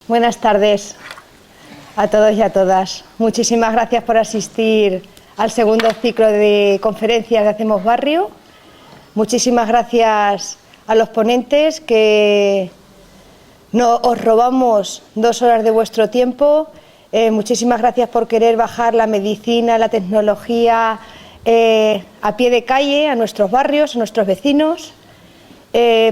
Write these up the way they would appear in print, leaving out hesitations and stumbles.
Buenas tardes a todos y a todas. Muchísimas gracias por asistir al segundo ciclo de conferencias de Hacemos Barrio. Muchísimas gracias a los ponentes que no os robamos 2 horas de vuestro tiempo. Muchísimas gracias por querer bajar la medicina, la tecnología a pie de calle, a nuestros barrios, a nuestros vecinos.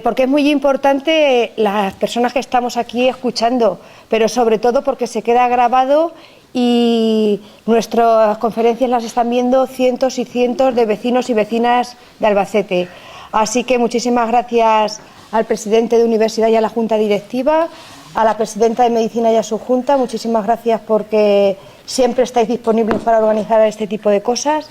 Porque es muy importante las personas que estamos aquí escuchando, pero sobre todo porque se queda grabado y nuestras conferencias las están viendo cientos y cientos de vecinos y vecinas de Albacete. Así que muchísimas gracias al presidente de universidad y a la junta directiva, a la presidenta de medicina y a su junta. Muchísimas gracias porque siempre estáis disponibles para organizar este tipo de cosas.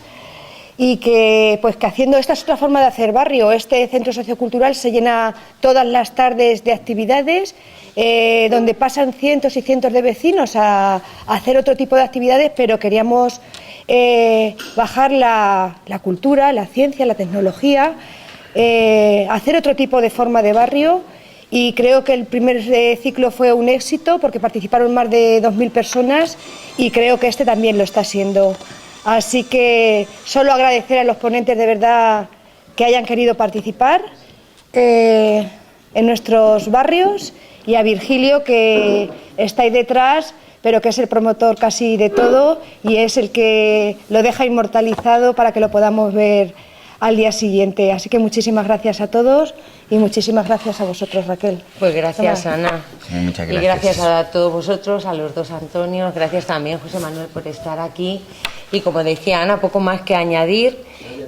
Y que haciendo esta es otra forma de hacer barrio. Este centro sociocultural se llena todas las tardes de actividades donde pasan cientos y cientos de vecinos a hacer otro tipo de actividades, pero queríamos bajar la cultura, la ciencia, la tecnología, hacer otro tipo de forma de barrio. Y creo que el primer ciclo fue un éxito porque participaron más de 2.000 personas y creo que este también lo está siendo. Así que solo agradecer a los ponentes de verdad que hayan querido participar en nuestros barrios y a Virgilio que está ahí detrás, pero que es el promotor casi de todo y es el que lo deja inmortalizado para que lo podamos ver al día siguiente. Así que muchísimas gracias a todos y muchísimas gracias a vosotros, Raquel. Pues gracias, Ana. Sí, muchas gracias. Y gracias a todos vosotros, a los dos Antonios. Gracias también, José Manuel, por estar aquí. Y como decía Ana, poco más que añadir.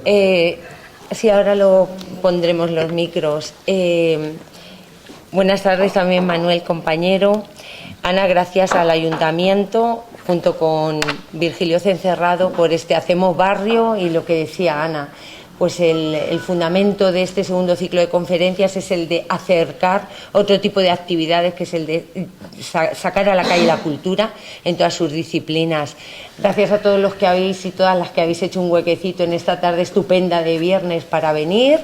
Sí, ahora lo pondremos los micros. Buenas tardes también, Manuel, compañero. Ana, gracias al Ayuntamiento, junto con Virgilio Cencerrado, por este Hacemos Barrio y lo que decía Ana. Pues el fundamento de este segundo ciclo de conferencias es el de acercar otro tipo de actividades, que es el de sacar a la calle la cultura en todas sus disciplinas. Gracias a todos los que habéis y todas las que habéis hecho un huequecito en esta tarde estupenda de viernes para venir,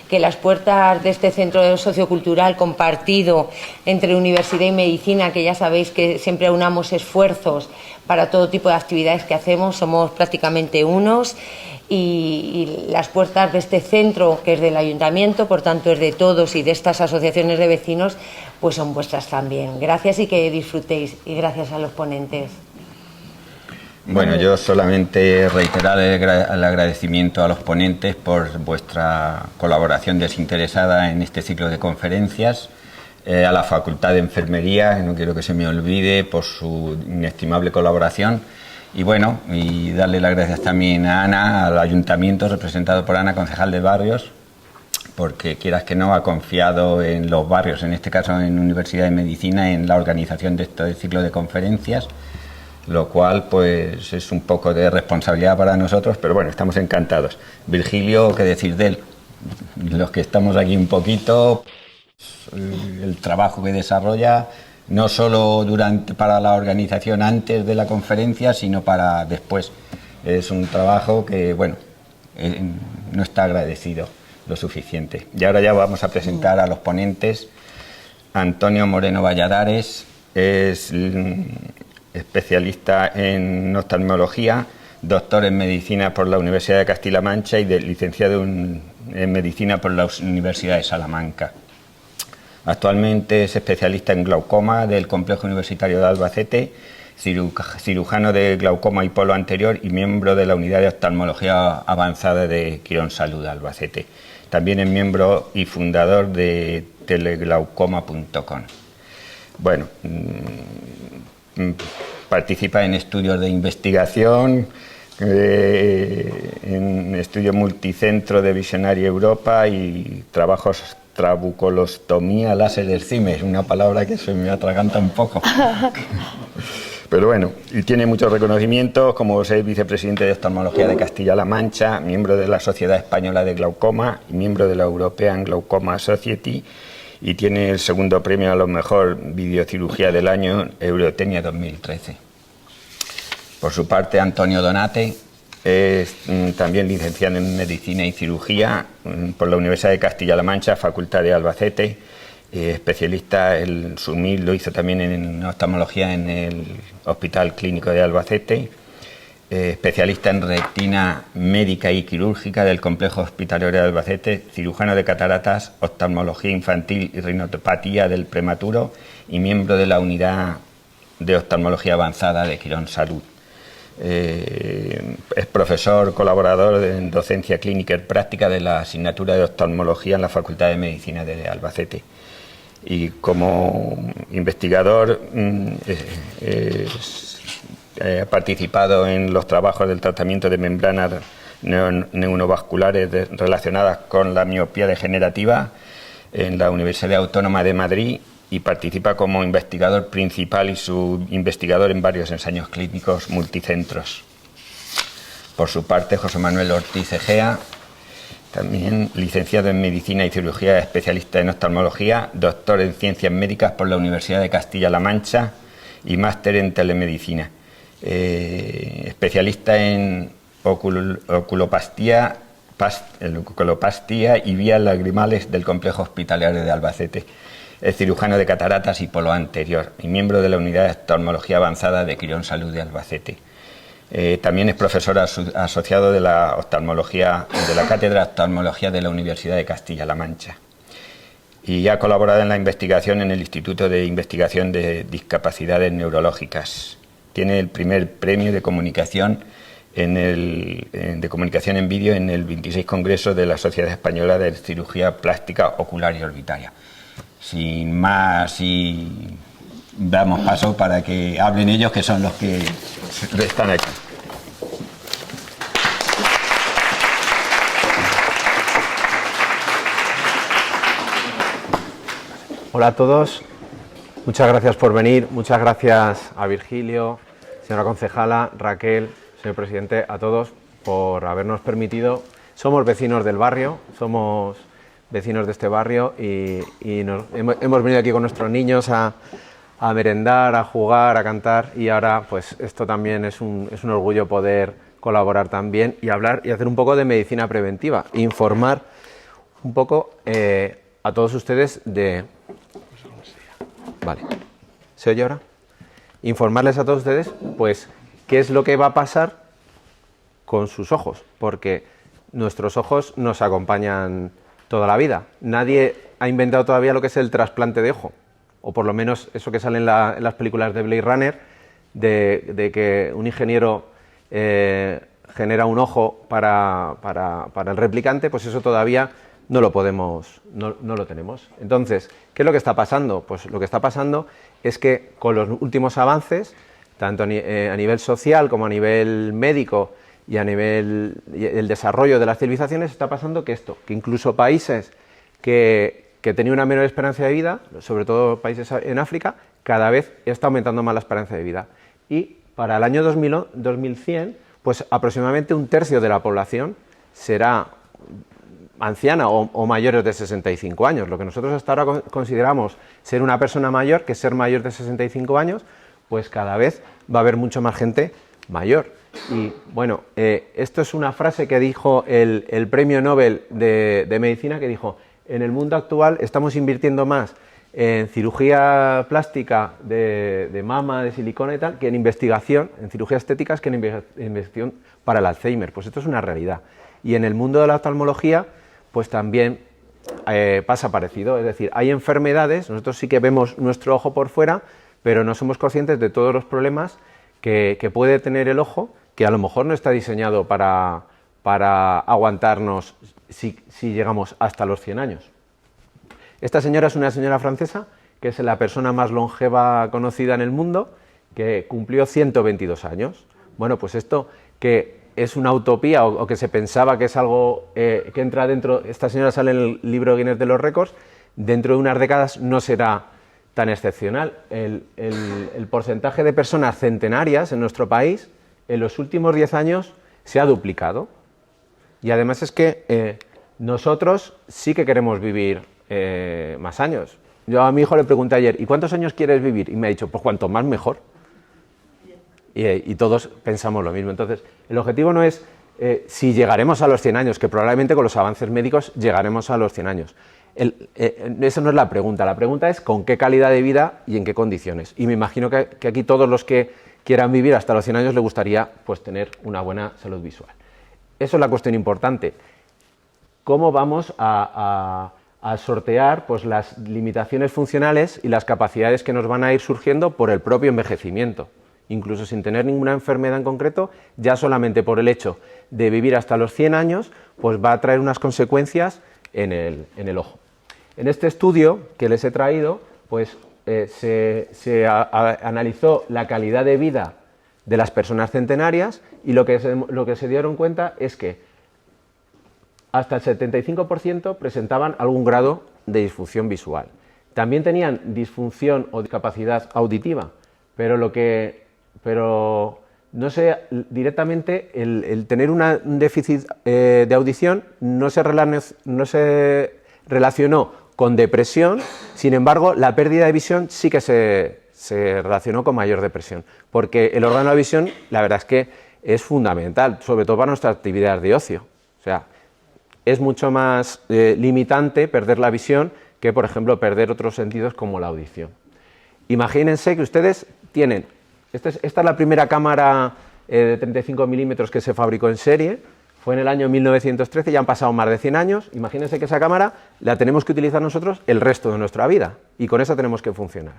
que las puertas de este centro sociocultural compartido entre universidad y medicina, que ya sabéis que siempre aunamos esfuerzos para todo tipo de actividades que hacemos, somos prácticamente unos. Y las puertas de este centro, que es del Ayuntamiento, por tanto es de todos y de estas asociaciones de vecinos, pues son vuestras también. Gracias y que disfrutéis. Y gracias a los ponentes. Bueno, yo solamente reiterar el agradecimiento a los ponentes por vuestra colaboración desinteresada en este ciclo de conferencias, a la Facultad de Enfermería, no quiero que se me olvide, por su inestimable colaboración. Y bueno, y darle las gracias también a Ana, al Ayuntamiento, representado por Ana, concejal de barrios, porque quieras que no, ha confiado en los barrios, en este caso en Universidad de Medicina, en la organización de este ciclo de conferencias, lo cual pues es un poco de responsabilidad para nosotros, pero bueno, estamos encantados. Virgilio, ¿qué decir de él? Los que estamos aquí un poquito, el trabajo que desarrolla, no solo para la organización antes de la conferencia, sino para después. Es un trabajo que, bueno, no está agradecido lo suficiente. Y ahora ya vamos a presentar a los ponentes. Antonio Moreno Valladares es especialista en oftalmología, doctor en medicina por la Universidad de Castilla-La Mancha y licenciado en medicina por la Universidad de Salamanca. Actualmente es especialista en glaucoma del Complejo Universitario de Albacete, cirujano de glaucoma y polo anterior y miembro de la Unidad de Oftalmología Avanzada de Quirón Salud Albacete. También es miembro y fundador de teleglaucoma.com. Bueno, participa en estudios de investigación, en estudio multicentro de Visionaria Europa y trabajos trabucolostomía láser excimer, una palabra que se me atraganta un poco. Pero bueno, y tiene muchos reconocimientos, como es vicepresidente de Oftalmología de Castilla-La Mancha, miembro de la Sociedad Española de Glaucoma y miembro de la European Glaucoma Society, y tiene el segundo premio a lo mejor videocirugía del año, Eurotenia 2013. Por su parte, Antonio Donate es también licenciado en Medicina y Cirugía por la Universidad de Castilla-La Mancha, Facultad de Albacete, especialista, su MIR lo hizo también en oftalmología en el Hospital Clínico de Albacete, especialista en retina médica y quirúrgica del Complejo Hospitalario de Albacete, cirujano de cataratas, oftalmología infantil y rinopatía del prematuro y miembro de la unidad de oftalmología avanzada de Quirón Salud. Es profesor colaborador en docencia clínica y práctica de la asignatura de oftalmología en la Facultad de Medicina de Albacete. Y como investigador ha participado en los trabajos del tratamiento de membranas neurovasculares relacionadas con la miopía degenerativa en la Universidad Autónoma de Madrid y participa como investigador principal y subinvestigador en varios ensayos clínicos multicentros. Por su parte, José Manuel Ortiz Egea, también licenciado en Medicina y Cirugía, especialista en oftalmología, doctor en Ciencias Médicas por la Universidad de Castilla-La Mancha y máster en Telemedicina. Especialista en oculopastía y vías lagrimales del Complejo Hospitalario de Albacete. Es cirujano de cataratas y polo anterior y miembro de la Unidad de Oftalmología Avanzada de Quirón Salud de Albacete. También es profesor asociado de la oftalmología, de la Cátedra de Oftalmología de la Universidad de Castilla-La Mancha. Y ha colaborado en la investigación en el Instituto de Investigación de Discapacidades Neurológicas. Tiene el primer premio de comunicación de comunicación en vídeo en el 26 Congreso de la Sociedad Española de Cirugía Plástica Ocular y Orbitaria. Sin más, y damos paso para que hablen ellos, que son los que están aquí. Hola a todos, muchas gracias por venir, muchas gracias a Virgilio, señora concejala, Raquel, señor presidente, a todos por habernos permitido. Somos vecinos del barrio, somos vecinos de este barrio y hemos venido aquí con nuestros niños a merendar, a jugar, a cantar, y ahora pues esto también es un orgullo poder colaborar también y hablar y hacer un poco de medicina preventiva, informar un poco a todos ustedes de... Vale, ¿se oye ahora? Informarles a todos ustedes pues qué es lo que va a pasar con sus ojos, porque nuestros ojos nos acompañan toda la vida. Nadie ha inventado todavía lo que es el trasplante de ojo, o por lo menos eso que sale en las películas de Blade Runner, de que un ingeniero genera un ojo para el replicante, pues eso todavía no lo tenemos. Entonces, ¿qué es lo que está pasando? Pues lo que está pasando es que con los últimos avances, tanto a nivel social como a nivel médico, y a nivel el desarrollo de las civilizaciones, está pasando que incluso países que tenían una menor esperanza de vida, sobre todo países en África, cada vez está aumentando más la esperanza de vida. Y para el año 2100, pues aproximadamente un tercio de la población será anciana o mayores de 65 años. Lo que nosotros hasta ahora consideramos ser una persona mayor, que es ser mayor de 65 años, pues cada vez va a haber mucho más gente mayor. Y bueno, esto es una frase que dijo el premio Nobel de Medicina, que dijo: en el mundo actual estamos invirtiendo más en cirugía plástica de mama, de silicona y tal, que en investigación, en cirugía estéticas, que en investigación para el Alzheimer. Pues esto es una realidad. Y en el mundo de la oftalmología, pues también pasa parecido. Es decir, hay enfermedades, nosotros sí que vemos nuestro ojo por fuera, pero no somos conscientes de todos los problemas que puede tener el ojo, que a lo mejor no está diseñado para aguantarnos si llegamos hasta los 100 años. Esta señora es una señora francesa, que es la persona más longeva conocida en el mundo, que cumplió 122 años. Bueno, pues esto que es una utopía o que se pensaba que es algo que entra dentro, esta señora sale en el libro Guinness de los récords, dentro de unas décadas no será tan excepcional. El porcentaje de personas centenarias en nuestro país en los últimos 10 años se ha duplicado. Y además es que nosotros sí que queremos vivir más años. Yo a mi hijo le pregunté ayer: ¿y cuántos años quieres vivir? Y me ha dicho: pues cuanto más mejor. Y todos pensamos lo mismo. Entonces, el objetivo no es si llegaremos a los 100 años, que probablemente con los avances médicos llegaremos a los 100 años. esa no es la pregunta es con qué calidad de vida y en qué condiciones. Y me imagino que aquí todos los que quieran vivir hasta los 100 años les gustaría pues, tener una buena salud visual. Eso es la cuestión importante. ¿Cómo vamos a sortear pues, las limitaciones funcionales y las capacidades que nos van a ir surgiendo por el propio envejecimiento? Incluso sin tener ninguna enfermedad en concreto, ya solamente por el hecho de vivir hasta los 100 años, pues va a traer unas consecuencias en el ojo. En este estudio que les he traído, pues se analizó la calidad de vida de las personas centenarias y lo que se dieron cuenta es que hasta el 75% presentaban algún grado de disfunción visual. También tenían disfunción o discapacidad auditiva, pero no sé, directamente el tener un déficit de audición no se relacionó con depresión, sin embargo, la pérdida de visión sí que se relacionó con mayor depresión, porque el órgano de visión, la verdad es que es fundamental, sobre todo para nuestras actividades de ocio. O sea, es mucho más limitante perder la visión que, por ejemplo, perder otros sentidos como la audición. Imagínense que ustedes tienen, esta es la primera cámara de 35 milímetros que se fabricó en serie, fue en el año 1913, ya han pasado más de 100 años, imagínense que esa cámara la tenemos que utilizar nosotros el resto de nuestra vida y con esa tenemos que funcionar.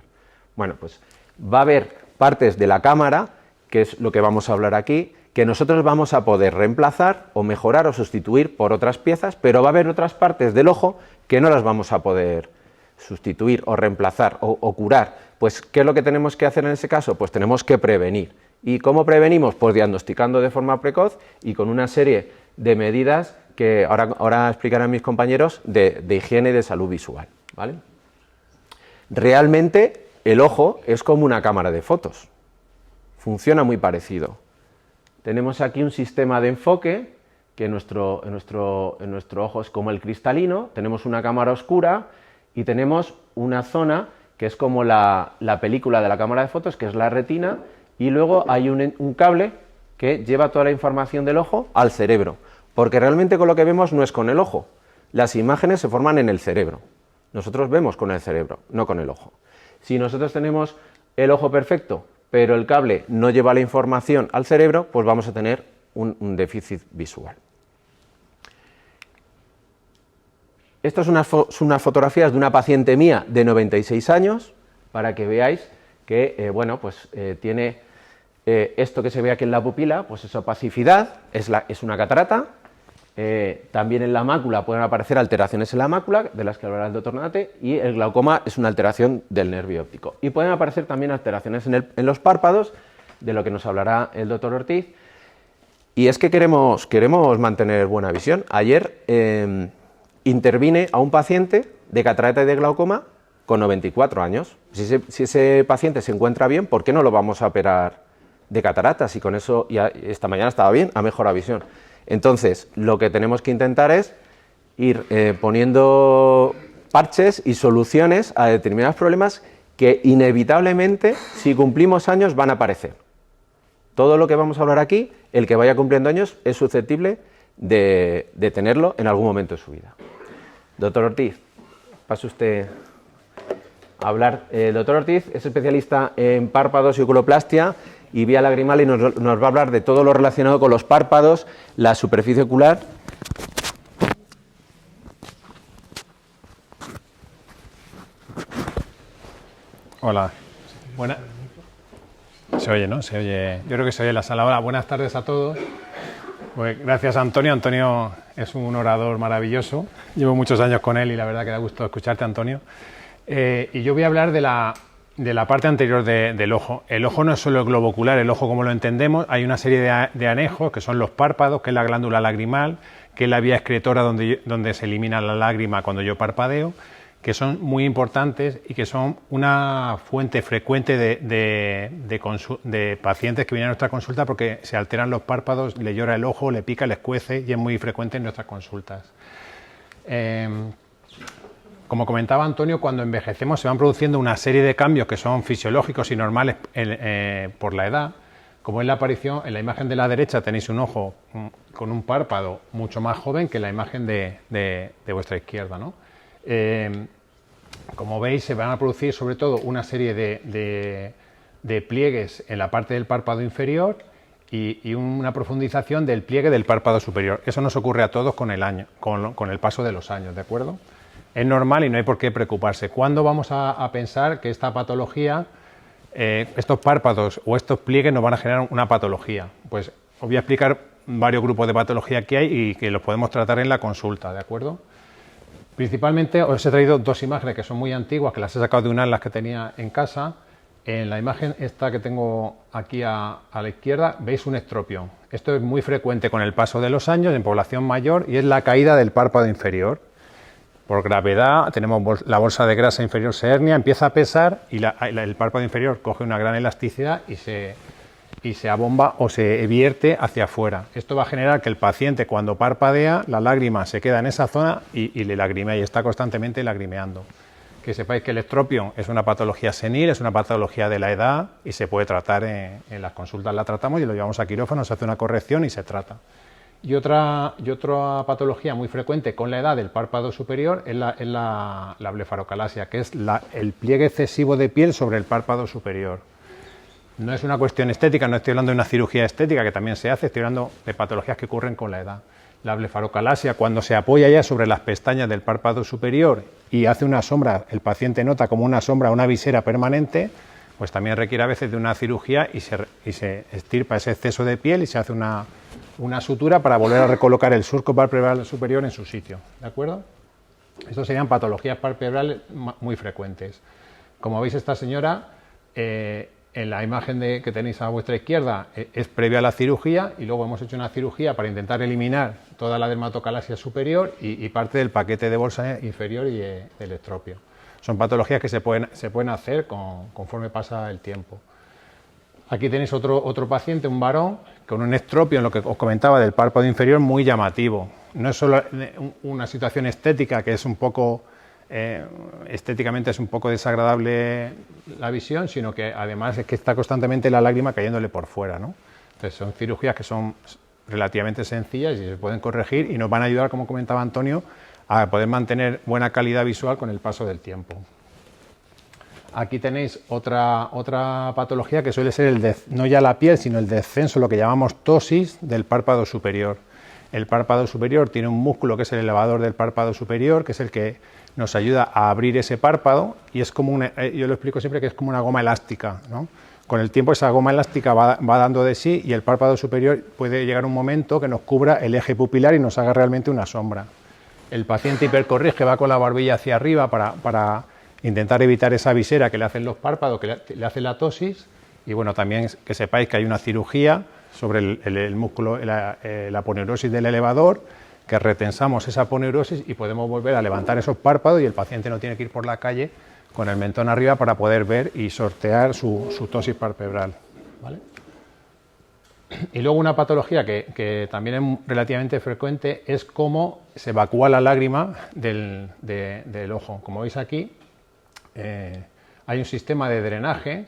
Bueno, pues va a haber partes de la cámara, que es lo que vamos a hablar aquí, que nosotros vamos a poder reemplazar o mejorar o sustituir por otras piezas, pero va a haber otras partes del ojo que no las vamos a poder sustituir o reemplazar o curar. Pues, ¿qué es lo que tenemos que hacer en ese caso? Pues tenemos que prevenir. ¿Y cómo prevenimos? Pues diagnosticando de forma precoz y con una serie de medidas que ahora explicarán mis compañeros de higiene y de salud visual, ¿vale? Realmente el ojo es como una cámara de fotos, funciona muy parecido. Tenemos aquí un sistema de enfoque que en nuestro ojo es como el cristalino, tenemos una cámara oscura y tenemos una zona que es como la película de la cámara de fotos, que es la retina, y luego hay un cable que lleva toda la información del ojo al cerebro, porque realmente con lo que vemos no es con el ojo, las imágenes se forman en el cerebro, nosotros vemos con el cerebro, no con el ojo. Si nosotros tenemos el ojo perfecto, pero el cable no lleva la información al cerebro, pues vamos a tener un déficit visual. Estas son unas fotografías de una paciente mía de 96 años, para que veáis que tiene esto que se ve aquí en la pupila, pues es opacidad, es una catarata. También en la mácula pueden aparecer alteraciones en la mácula, de las que hablará el doctor Nate, y el glaucoma es una alteración del nervio óptico. Y pueden aparecer también alteraciones en los párpados, de lo que nos hablará el doctor Ortiz. Y es que queremos mantener buena visión. Ayer intervine a un paciente de catarata y de glaucoma con 94 años. Si ese paciente se encuentra bien, ¿por qué no lo vamos a operar de cataratas? Y con eso, ya esta mañana estaba bien, ha mejorado visión. Entonces, lo que tenemos que intentar es ir poniendo parches y soluciones a determinados problemas que inevitablemente, si cumplimos años, van a aparecer. Todo lo que vamos a hablar aquí, el que vaya cumpliendo años, es susceptible de tenerlo en algún momento de su vida. Doctor Ortiz, pase usted a hablar. El doctor Ortiz es especialista en párpados y oculoplastia y vía lagrimal y nos va a hablar de todo lo relacionado con los párpados, la superficie ocular. Hola. Se oye, ¿no? Se oye. Yo creo que se oye en la sala. Hola, buenas tardes a todos. Pues gracias a Antonio. Antonio es un orador maravilloso. Llevo muchos años con él y la verdad que da gusto escucharte, Antonio. Y yo voy a hablar de la parte anterior del ojo. El ojo no es solo el globo ocular, el ojo como lo entendemos, hay una serie de anejos que son los párpados, que es la glándula lagrimal, que es la vía excretora donde se elimina la lágrima cuando yo parpadeo, que son muy importantes y que son una fuente frecuente de pacientes que vienen a nuestra consulta porque se alteran los párpados, le llora el ojo, le pica, le escuece y es muy frecuente en nuestras consultas. Como comentaba Antonio, cuando envejecemos se van produciendo una serie de cambios que son fisiológicos y normales por la edad, como es la aparición, en la imagen de la derecha tenéis un ojo con un párpado mucho más joven que la imagen de vuestra izquierda, ¿no? Como veis, se van a producir sobre todo una serie de pliegues en la parte del párpado inferior y una profundización del pliegue del párpado superior. Eso nos ocurre a todos con el paso de los años, ¿de acuerdo? Es normal y no hay por qué preocuparse. ¿Cuándo vamos a pensar que esta patología, estos párpados o estos pliegues nos van a generar una patología? Pues os voy a explicar varios grupos de patología que hay y que los podemos tratar en la consulta, ¿de acuerdo? Principalmente os he traído dos imágenes que son muy antiguas, que las he sacado de una de las que tenía en casa. En la imagen esta que tengo aquí a la izquierda veis un estropión. Esto es muy frecuente con el paso de los años en población mayor y es la caída del párpado inferior. Por gravedad tenemos la bolsa de grasa inferior se hernia, empieza a pesar y el párpado inferior coge una gran elasticidad y se abomba o se vierte hacia afuera. Esto va a generar que el paciente cuando parpadea la lágrima se queda en esa zona y le lagrimea y está constantemente lagrimeando. Que sepáis que el estropión es una patología senil, es una patología de la edad y se puede tratar en las consultas, la tratamos y lo llevamos a quirófano, se hace una corrección y se trata. Y otra patología muy frecuente con la edad del párpado superior es la blefarocalasia, que es el pliegue excesivo de piel sobre el párpado superior. No es una cuestión estética, no estoy hablando de una cirugía estética que también se hace, estoy hablando de patologías que ocurren con la edad. La blefarocalasia, cuando se apoya ya sobre las pestañas del párpado superior y hace una sombra, el paciente nota como una sombra, una visera permanente, pues también requiere a veces de una cirugía y se estirpa ese exceso de piel y se hace una sutura para volver a recolocar el surco palpebral superior en su sitio, ¿de acuerdo? Estas serían patologías palpebrales muy frecuentes. Como veis, esta señora, en la imagen que tenéis a vuestra izquierda, es previa a la cirugía y luego hemos hecho una cirugía para intentar eliminar toda la dermatocalasia superior y parte del paquete de bolsa inferior y del estropio. Son patologías que se pueden hacer conforme pasa el tiempo. Aquí tenéis otro paciente, un varón, con un estropio, en lo que os comentaba, del párpado inferior muy llamativo. No es solo una situación estética, que es un poco, estéticamente es un poco desagradable la visión, sino que además es que está constantemente la lágrima cayéndole por fuera, ¿no? Entonces son cirugías que son relativamente sencillas y se pueden corregir y nos van a ayudar, como comentaba Antonio, a poder mantener buena calidad visual con el paso del tiempo. Aquí tenéis otra patología que suele ser no ya la piel, sino el descenso, lo que llamamos ptosis del párpado superior. El párpado superior tiene un músculo que es el elevador del párpado superior, que es el que nos ayuda a abrir ese párpado y es como yo lo explico siempre que es como una goma elástica, ¿no? Con el tiempo esa goma elástica va dando de sí y el párpado superior puede llegar un momento que nos cubra el eje pupilar y nos haga realmente una sombra. El paciente hipercorrige, va con la barbilla hacia arriba para intentar evitar esa visera que le hacen los párpados, que le hace la ptosis. Y bueno, también que sepáis que hay una cirugía sobre el músculo, la aponeurosis del elevador, que retensamos esa aponeurosis y podemos volver a levantar esos párpados y el paciente no tiene que ir por la calle con el mentón arriba para poder ver y sortear su ptosis palpebral, ¿vale? Y luego una patología que también es relativamente frecuente es cómo se evacúa la lágrima del ojo. Como veis aquí, hay un sistema de drenaje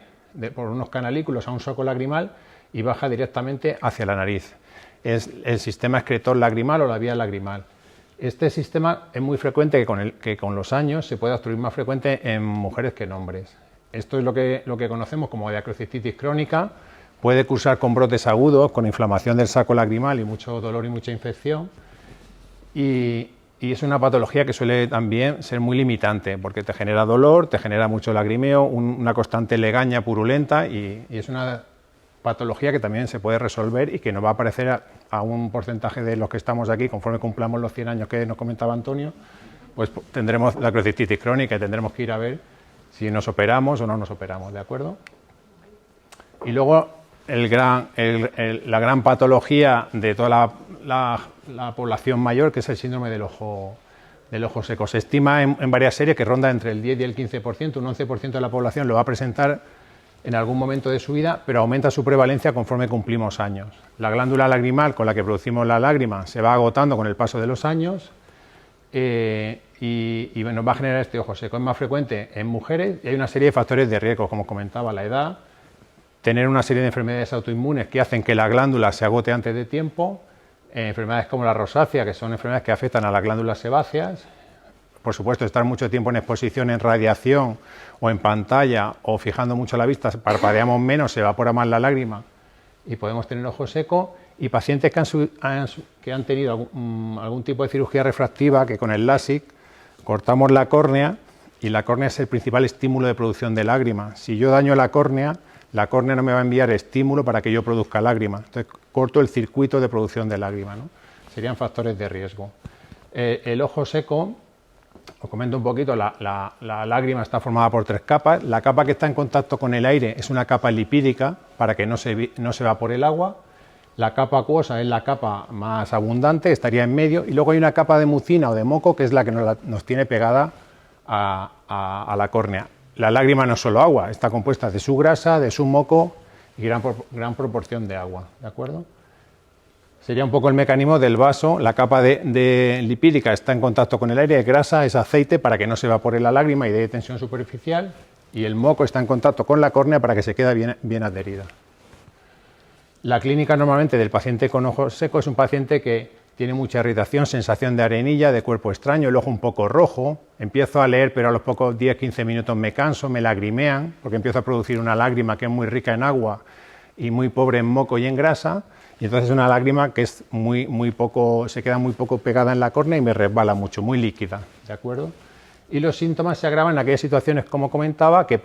por unos canalículos a un saco lagrimal y baja directamente hacia la nariz. Es el sistema excretor lagrimal o la vía lagrimal. Este sistema es muy frecuente que con los años se puede obstruir más frecuente en mujeres que en hombres. Esto es lo que conocemos como diacrocistitis crónica. Puede cursar con brotes agudos, con inflamación del saco lagrimal y mucho dolor y mucha infección. Y es una patología que suele también ser muy limitante, porque te genera dolor, te genera mucho lagrimeo, una constante legaña purulenta y es una patología que también se puede resolver y que nos va a aparecer a un porcentaje de los que estamos aquí, conforme cumplamos los 100 años que nos comentaba Antonio, pues tendremos la diacrocistitis crónica y tendremos que ir a ver si nos operamos o no nos operamos, ¿de acuerdo? Y luego la gran patología de toda la población mayor, que es el síndrome del ojo seco. Se estima en varias series que ronda entre el 10 y el 15%, un 11% de la población lo va a presentar en algún momento de su vida, pero aumenta su prevalencia conforme cumplimos años. La glándula lagrimal con la que producimos la lágrima se va agotando con el paso de los años y nos va a generar este ojo seco. Es más frecuente en mujeres y hay una serie de factores de riesgo, como comentaba, la edad, tener una serie de enfermedades autoinmunes que hacen que la glándula se agote antes de tiempo, enfermedades como la rosácea, que son enfermedades que afectan a las glándulas sebáceas, por supuesto, estar mucho tiempo en exposición en radiación o en pantalla o fijando mucho la vista, parpadeamos menos, se evapora más la lágrima y podemos tener ojo seco. Y pacientes que han tenido algún tipo de cirugía refractiva, que con el LASIK cortamos la córnea, y la córnea es el principal estímulo de producción de lágrima. Si yo daño la córnea no me va a enviar estímulo para que yo produzca lágrima. Entonces corto el circuito de producción de lágrima, ¿no? Serían factores de riesgo. El ojo seco, os comento un poquito, la lágrima está formada por 3 capas. La capa que está en contacto con el aire es una capa lipídica para que no se evapore el agua. La capa acuosa es la capa más abundante, estaría en medio, y luego hay una capa de mucina o de moco que es la que nos tiene pegada a la córnea. La lágrima no es solo agua, está compuesta de su grasa, de su moco y gran proporción de agua, ¿de acuerdo? Sería un poco el mecanismo del vaso. La capa de lipídica está en contacto con el aire, es grasa, es aceite para que no se evapore la lágrima y dé tensión superficial, y el moco está en contacto con la córnea para que se quede bien adherida. La clínica normalmente del paciente con ojo seco es un paciente que tiene mucha irritación, sensación de arenilla, de cuerpo extraño, el ojo un poco rojo, empiezo a leer pero a los pocos 10-15 minutos me canso, me lagrimean porque empiezo a producir una lágrima que es muy rica en agua y muy pobre en moco y en grasa, y entonces es una lágrima que es se queda muy poco pegada en la córnea y me resbala mucho, muy líquida, ¿de acuerdo? Y los síntomas se agravan en aquellas situaciones, como comentaba, que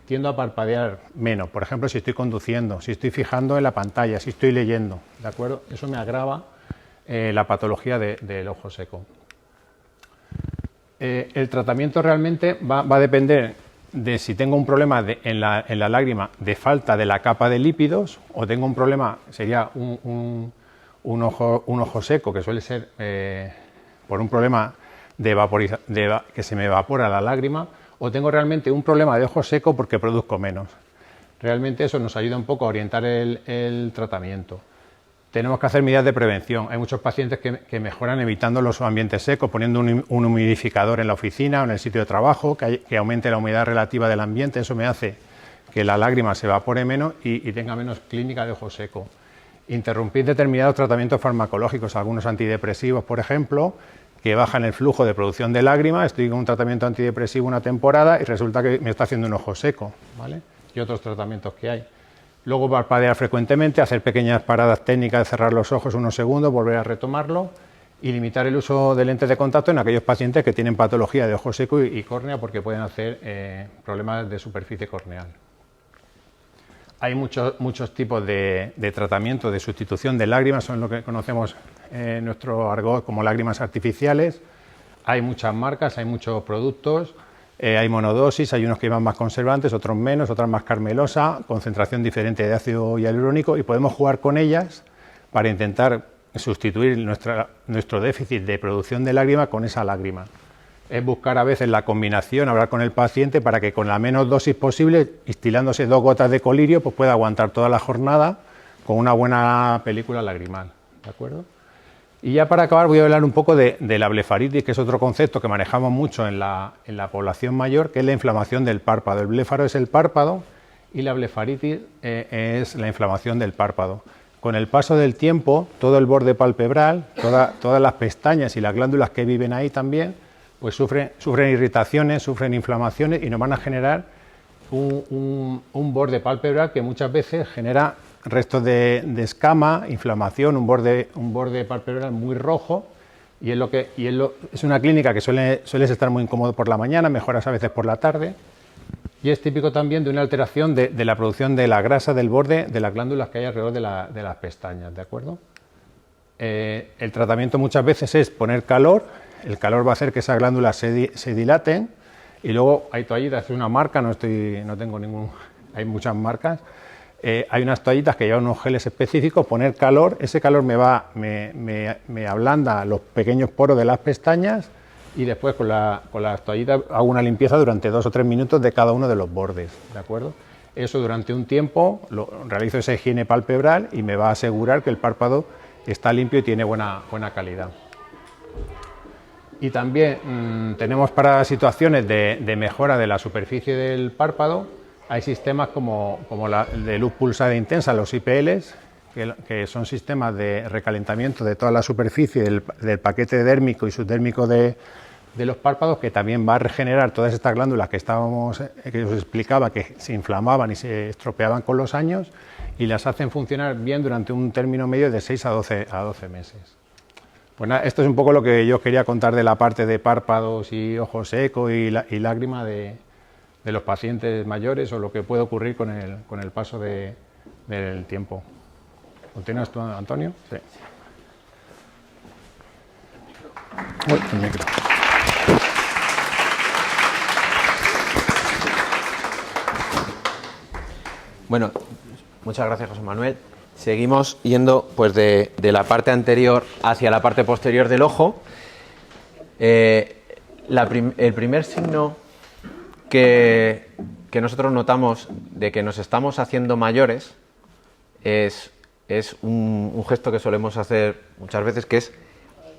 tiendo a parpadear menos. Por ejemplo, si estoy conduciendo, si estoy fijando en la pantalla, si estoy leyendo, ¿de acuerdo? Eso me agrava la patología del ojo seco. El tratamiento realmente va a depender de si tengo un problema en la lágrima de falta de la capa de lípidos, o tengo un problema, sería un ojo seco, que suele ser por un problema que se me evapora la lágrima, o tengo realmente un problema de ojo seco porque produzco menos. Realmente eso nos ayuda un poco a orientar el tratamiento. Tenemos que hacer medidas de prevención. Hay muchos pacientes que mejoran evitando los ambientes secos, poniendo un humidificador en la oficina o en el sitio de trabajo, que aumente la humedad relativa del ambiente. Eso me hace que la lágrima se evapore menos y tenga menos clínica de ojo seco. Interrumpir determinados tratamientos farmacológicos, algunos antidepresivos, por ejemplo, que bajan el flujo de producción de lágrima. Estoy con un tratamiento antidepresivo una temporada y resulta que me está haciendo un ojo seco, ¿vale? Y otros tratamientos que hay. Luego parpadear frecuentemente, hacer pequeñas paradas técnicas de cerrar los ojos unos segundos, volver a retomarlo, y limitar el uso de lentes de contacto en aquellos pacientes que tienen patología de ojo seco y córnea, porque pueden hacer problemas de superficie corneal. Hay muchos tipos de tratamiento de sustitución de lágrimas, son lo que conocemos en nuestro argot como lágrimas artificiales. Hay muchas marcas, hay muchos productos, hay monodosis, hay unos que llevan más conservantes, otros menos, otras más carmelosa, concentración diferente de ácido hialurónico, y podemos jugar con ellas para intentar sustituir nuestro déficit de producción de lágrima con esa lágrima. Es buscar a veces la combinación, hablar con el paciente para que con la menos dosis posible, instilándose 2 gotas de colirio, pues pueda aguantar toda la jornada con una buena película lagrimal, ¿de acuerdo? Y ya para acabar voy a hablar un poco de la blefaritis, que es otro concepto que manejamos mucho en la población mayor, que es la inflamación del párpado. El bléfaro es el párpado y la blefaritis es la inflamación del párpado. Con el paso del tiempo, todo el borde palpebral, todas las pestañas y las glándulas que viven ahí también, pues sufren irritaciones, sufren inflamaciones y nos van a generar un borde palpebral que muchas veces genera restos de escama, inflamación, un borde palpebral muy rojo, y es una clínica que sueles estar muy incómodo por la mañana, mejoras a veces por la tarde, y es típico también de una alteración de la producción de la grasa del borde de las glándulas que hay alrededor de las pestañas, ¿de acuerdo? El tratamiento muchas veces es poner calor. El calor va a hacer que esas glándulas se dilaten, y luego hay toallitas, es una marca, no tengo ningún, hay muchas marcas. Hay unas toallitas que llevan unos geles específicos, poner calor, ese calor me ablanda los pequeños poros de las pestañas, y después con las toallitas hago una limpieza durante 2 o 3 minutos de cada uno de los bordes, ¿de acuerdo? Eso durante un tiempo, realizo esa higiene palpebral y me va a asegurar que el párpado está limpio y tiene buena calidad. Y también tenemos para situaciones de mejora de la superficie del párpado, hay sistemas como el de luz pulsada intensa, los IPLs, que son sistemas de recalentamiento de toda la superficie del paquete dérmico y subdérmico de de los párpados, que también va a regenerar todas estas glándulas que que os explicaba, que se inflamaban y se estropeaban con los años, y las hacen funcionar bien durante un término medio de 6 a 12 meses. Pues nada, esto es un poco lo que yo quería contar de la parte de párpados y ojo seco y lágrima de los pacientes mayores, o lo que puede ocurrir con el paso del tiempo. ¿Continúas tú, Antonio? Sí. Uy, el micro. Bueno, muchas gracias, José Manuel. Seguimos yendo pues de la parte anterior hacia la parte posterior del ojo. El primer signo que nosotros notamos de que nos estamos haciendo mayores es un gesto que solemos hacer muchas veces, que es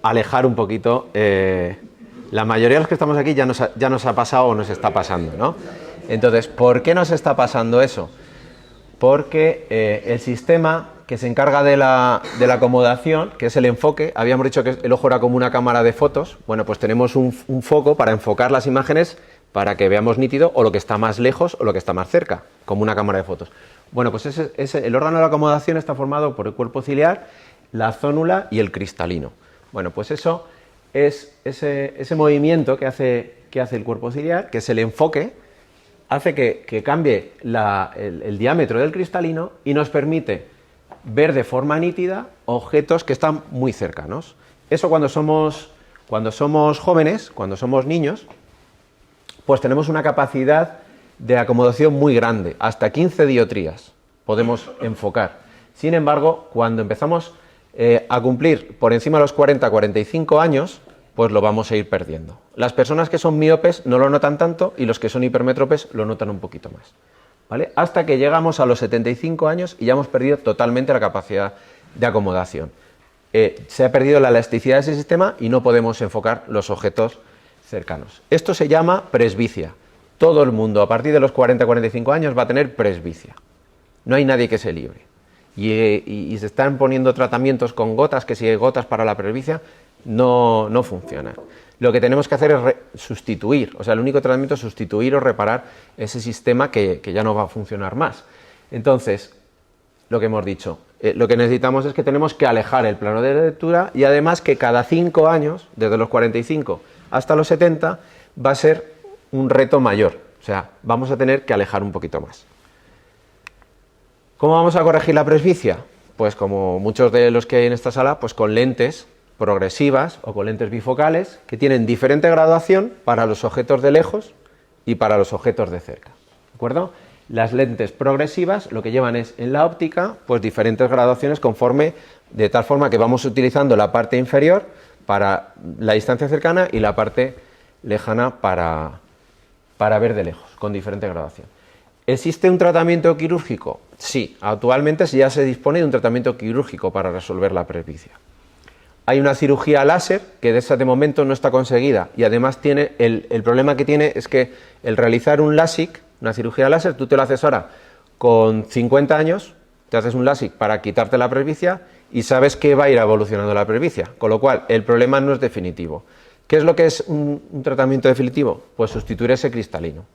alejar un poquito. La mayoría de los que estamos aquí ya nos ha pasado o nos está pasando, ¿no? Entonces, ¿por qué nos está pasando eso? Porque el sistema que se encarga de la acomodación, que es el enfoque, habíamos dicho que el ojo era como una cámara de fotos. Bueno, pues tenemos un foco para enfocar las imágenes para que veamos nítido o lo que está más lejos o lo que está más cerca, como una cámara de fotos. Bueno, pues el órgano de la acomodación está formado por el cuerpo ciliar, la zónula y el cristalino. Bueno, pues eso es ese movimiento que hace el cuerpo ciliar, que es el enfoque, hace que cambie el diámetro del cristalino y nos permite ver de forma nítida objetos que están muy cercanos. Eso cuando somos jóvenes, cuando somos niños, pues tenemos una capacidad de acomodación muy grande, hasta 15 dioptrías podemos enfocar. Sin embargo, cuando empezamos a cumplir por encima de los 40-45 años, pues lo vamos a ir perdiendo. Las personas que son miopes no lo notan tanto y los que son hipermétropes lo notan un poquito más, ¿vale? Hasta que llegamos a los 75 años y ya hemos perdido totalmente la capacidad de acomodación. Se ha perdido la elasticidad de ese sistema y no podemos enfocar los objetos cercanos. Esto se llama presbicia. Todo el mundo a partir de los 40-45 años va a tener presbicia. No hay nadie que se libre. Y se están poniendo tratamientos con gotas, que si hay gotas para la presbicia, no funciona. Lo que tenemos que hacer es sustituir, o sea, el único tratamiento es sustituir o reparar ese sistema que ya no va a funcionar más. Entonces, lo que hemos dicho, lo que necesitamos es que tenemos que alejar el plano de lectura y además que cada 5 años, desde los 45 hasta los 70, va a ser un reto mayor, o sea, vamos a tener que alejar un poquito más. ¿Cómo vamos a corregir la presbicia? Pues como muchos de los que hay en esta sala, pues con lentes progresivas o con lentes bifocales que tienen diferente graduación para los objetos de lejos y para los objetos de cerca, ¿de acuerdo? Las lentes progresivas lo que llevan es en la óptica pues diferentes graduaciones de tal forma que vamos utilizando la parte inferior para la distancia cercana y la parte lejana para ver de lejos, con diferente graduación. ¿Existe un tratamiento quirúrgico? Sí, actualmente ya se dispone de un tratamiento quirúrgico para resolver la presbicia. Hay una cirugía láser que de momento no está conseguida y además tiene el problema que tiene es que el realizar un LASIK, una cirugía láser, tú te lo haces ahora con 50 años, te haces un LASIK para quitarte la presbicia y sabes que va a ir evolucionando la presbicia, con lo cual el problema no es definitivo. ¿Qué es lo que es un tratamiento definitivo? Pues sustituir ese cristalino,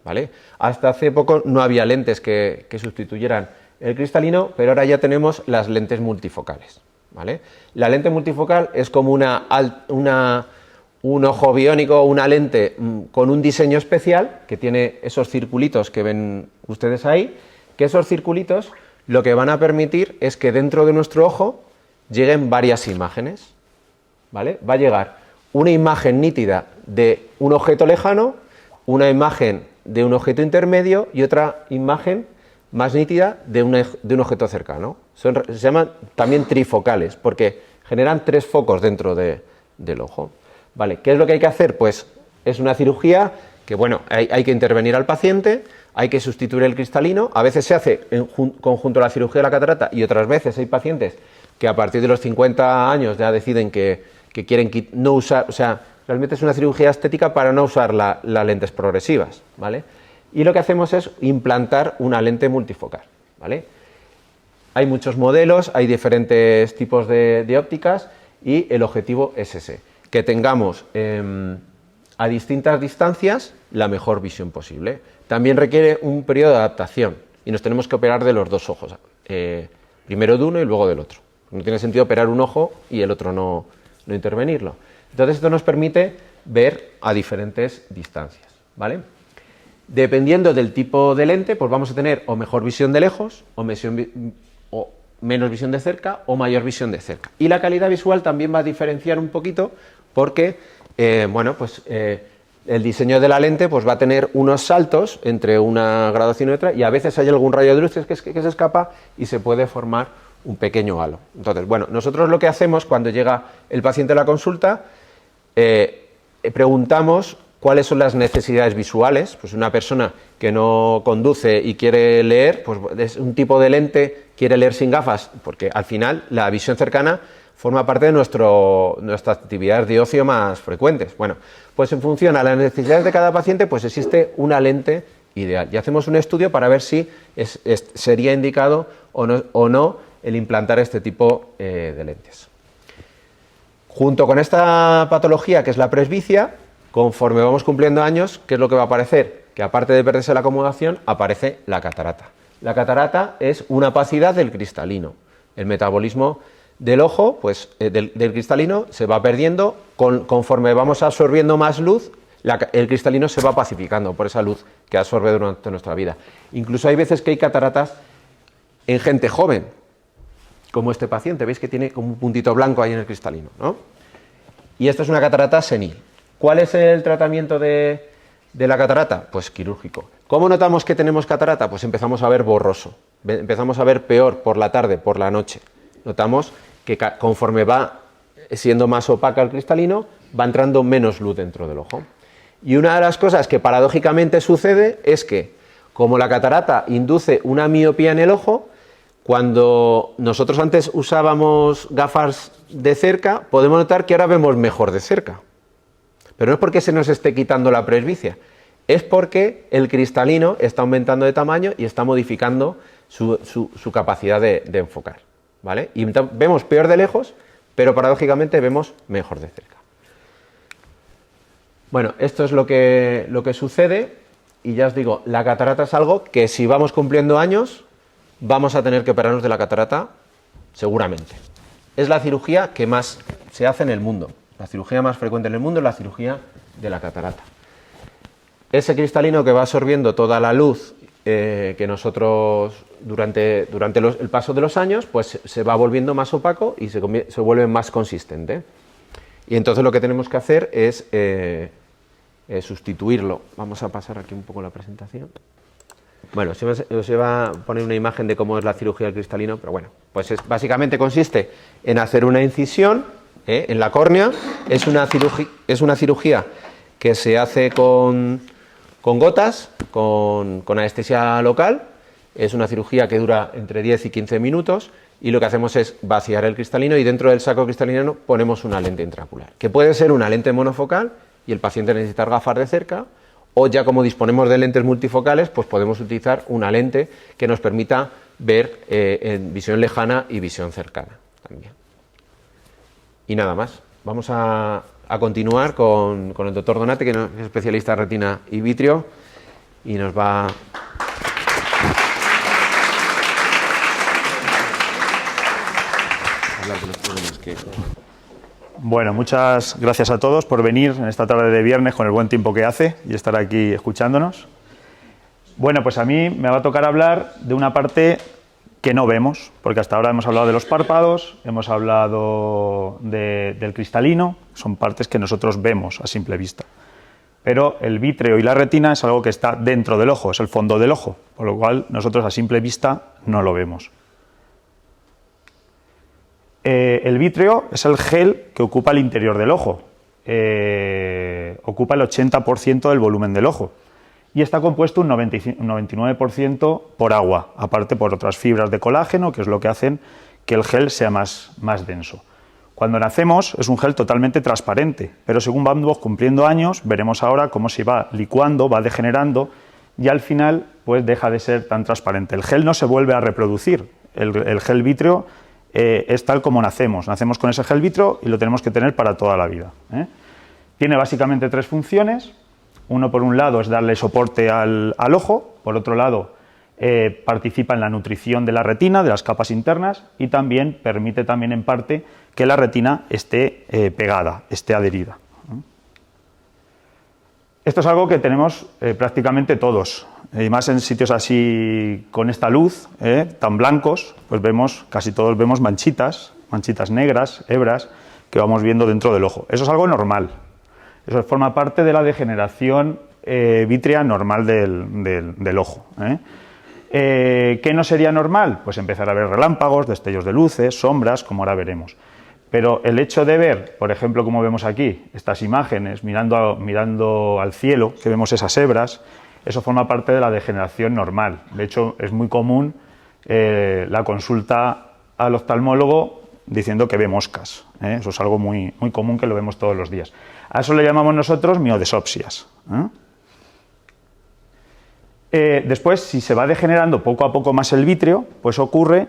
¿vale? Hasta hace poco no había lentes que sustituyeran el cristalino, pero ahora ya tenemos las lentes multifocales, ¿vale? La lente multifocal es como un ojo biónico, una lente con un diseño especial que tiene esos circulitos que ven ustedes ahí, que esos circulitos lo que van a permitir es que dentro de nuestro ojo lleguen varias imágenes, ¿vale? Va a llegar una imagen nítida de un objeto lejano, una imagen de un objeto intermedio y otra imagen más nítida de un objeto cercano. Se llaman también trifocales porque generan 3 focos dentro del ojo. Vale, ¿qué es lo que hay que hacer? Pues es una cirugía que, bueno, hay que intervenir al paciente, hay que sustituir el cristalino, a veces se hace en conjunto a la cirugía de la catarata y otras veces hay pacientes que a partir de los 50 años ya deciden que quieren no usar, o sea, realmente es una cirugía estética para no usar las lentes progresivas, ¿vale? Y lo que hacemos es implantar una lente multifocal, ¿vale? Hay muchos modelos, hay diferentes tipos de ópticas y el objetivo es ese, que tengamos a distintas distancias la mejor visión posible. También requiere un periodo de adaptación y nos tenemos que operar de los dos ojos, primero de uno y luego del otro. No tiene sentido operar un ojo y el otro no intervenirlo. Entonces esto nos permite ver a diferentes distancias, ¿vale? Dependiendo del tipo de lente, pues vamos a tener o mejor visión de lejos, o menos visión de cerca, o mayor visión de cerca. Y la calidad visual también va a diferenciar un poquito porque, el diseño de la lente pues va a tener unos saltos entre una graduación y otra, y a veces hay algún rayo de luz que se escapa y se puede formar un pequeño halo. Entonces, bueno, nosotros lo que hacemos cuando llega el paciente a la consulta, preguntamos cuáles son las necesidades visuales. Pues una persona que no conduce y quiere leer, pues es un tipo de lente, quiere leer sin gafas, porque al final la visión cercana forma parte de nuestras actividades de ocio más frecuentes. Bueno, pues en función a las necesidades de cada paciente, pues existe una lente ideal. Y hacemos un estudio para ver si sería indicado o no el implantar este tipo de lentes. Junto con esta patología, que es la presbicia, conforme vamos cumpliendo años, ¿qué es lo que va a aparecer? Que aparte de perderse la acomodación, aparece la catarata. La catarata es una opacidad del cristalino. El metabolismo del ojo, pues del cristalino, se va perdiendo. Conforme vamos absorbiendo más luz, el cristalino se va pacificando por esa luz que absorbe durante nuestra vida. Incluso hay veces que hay cataratas en gente joven, como este paciente. Veis que tiene como un puntito blanco ahí en el cristalino, ¿no? Y esta es una catarata senil. ¿Cuál es el tratamiento de la catarata? Pues quirúrgico. ¿Cómo notamos que tenemos catarata? Pues empezamos a ver borroso, empezamos a ver peor por la tarde, por la noche. Notamos que conforme va siendo más opaca el cristalino, va entrando menos luz dentro del ojo. Y una de las cosas que paradójicamente sucede es que, como la catarata induce una miopía en el ojo, cuando nosotros antes usábamos gafas de cerca, podemos notar que ahora vemos mejor de cerca. Pero no es porque se nos esté quitando la presbicia, es porque el cristalino está aumentando de tamaño y está modificando su capacidad de enfocar, ¿vale? Y vemos peor de lejos, pero paradójicamente vemos mejor de cerca. Bueno, esto es lo que sucede, y ya os digo, la catarata es algo que si vamos cumpliendo años, vamos a tener que operarnos de la catarata seguramente. Es la cirugía que más se hace en el mundo. La cirugía más frecuente en el mundo es la cirugía de la catarata. Ese cristalino que va absorbiendo toda la luz que nosotros durante el paso de los años, pues se va volviendo más opaco y se vuelve más consistente. Y entonces lo que tenemos que hacer es sustituirlo. Vamos a pasar aquí un poco la presentación. Bueno, os iba a poner una imagen de cómo es la cirugía del cristalino, pero bueno, pues básicamente consiste en hacer una incisión en la córnea. Es una cirugía que se hace con gotas, con anestesia local. Es una cirugía que dura entre 10 y 15 minutos y lo que hacemos es vaciar el cristalino y dentro del saco cristalino ponemos una lente intraocular, que puede ser una lente monofocal y el paciente necesita gafas de cerca, o ya como disponemos de lentes multifocales, pues podemos utilizar una lente que nos permita ver en visión lejana y visión cercana también. Y nada más, vamos a continuar con el doctor Donate, que es especialista en retina y vitrio, y nos va a hablar de los problemas que... Bueno, muchas gracias a todos por venir en esta tarde de viernes con el buen tiempo que hace y estar aquí escuchándonos. Bueno, pues a mí me va a tocar hablar de una parte que no vemos, porque hasta ahora hemos hablado de los párpados, hemos hablado del cristalino, son partes que nosotros vemos a simple vista. Pero el vítreo y la retina es algo que está dentro del ojo, es el fondo del ojo, por lo cual nosotros a simple vista no lo vemos. El vítreo es el gel que ocupa el interior del ojo, ocupa el 80% del volumen del ojo y está compuesto un 99% por agua, aparte por otras fibras de colágeno, que es lo que hacen que el gel sea más denso. Cuando nacemos es un gel totalmente transparente, pero según vamos cumpliendo años veremos ahora cómo se va licuando, va degenerando y al final pues deja de ser tan transparente. El gel no se vuelve a reproducir, el gel vítreo es tal como nacemos con ese gel vítreo y lo tenemos que tener para toda la vida, Tiene básicamente tres funciones. Uno, por un lado, es darle soporte al ojo, por otro lado, participa en la nutrición de la retina, de las capas internas, y también permite también en parte que la retina esté pegada, esté adherida. Esto es algo que tenemos prácticamente todos, y más en sitios así con esta luz, tan blancos, pues vemos, casi todos vemos manchitas negras, hebras, que vamos viendo dentro del ojo. Eso es algo normal, eso forma parte de la degeneración vítrea normal del ojo. ¿Qué no sería normal? Pues empezar a ver relámpagos, destellos de luces, sombras, como ahora veremos. Pero el hecho de ver, por ejemplo, como vemos aquí, estas imágenes mirando al cielo, que vemos esas hebras, eso forma parte de la degeneración normal. De hecho, es muy común la consulta al oftalmólogo diciendo que ve moscas. Eso es algo muy, muy común, que lo vemos todos los días. A eso le llamamos nosotros miodesopsias. Después, si se va degenerando poco a poco más el vítreo, pues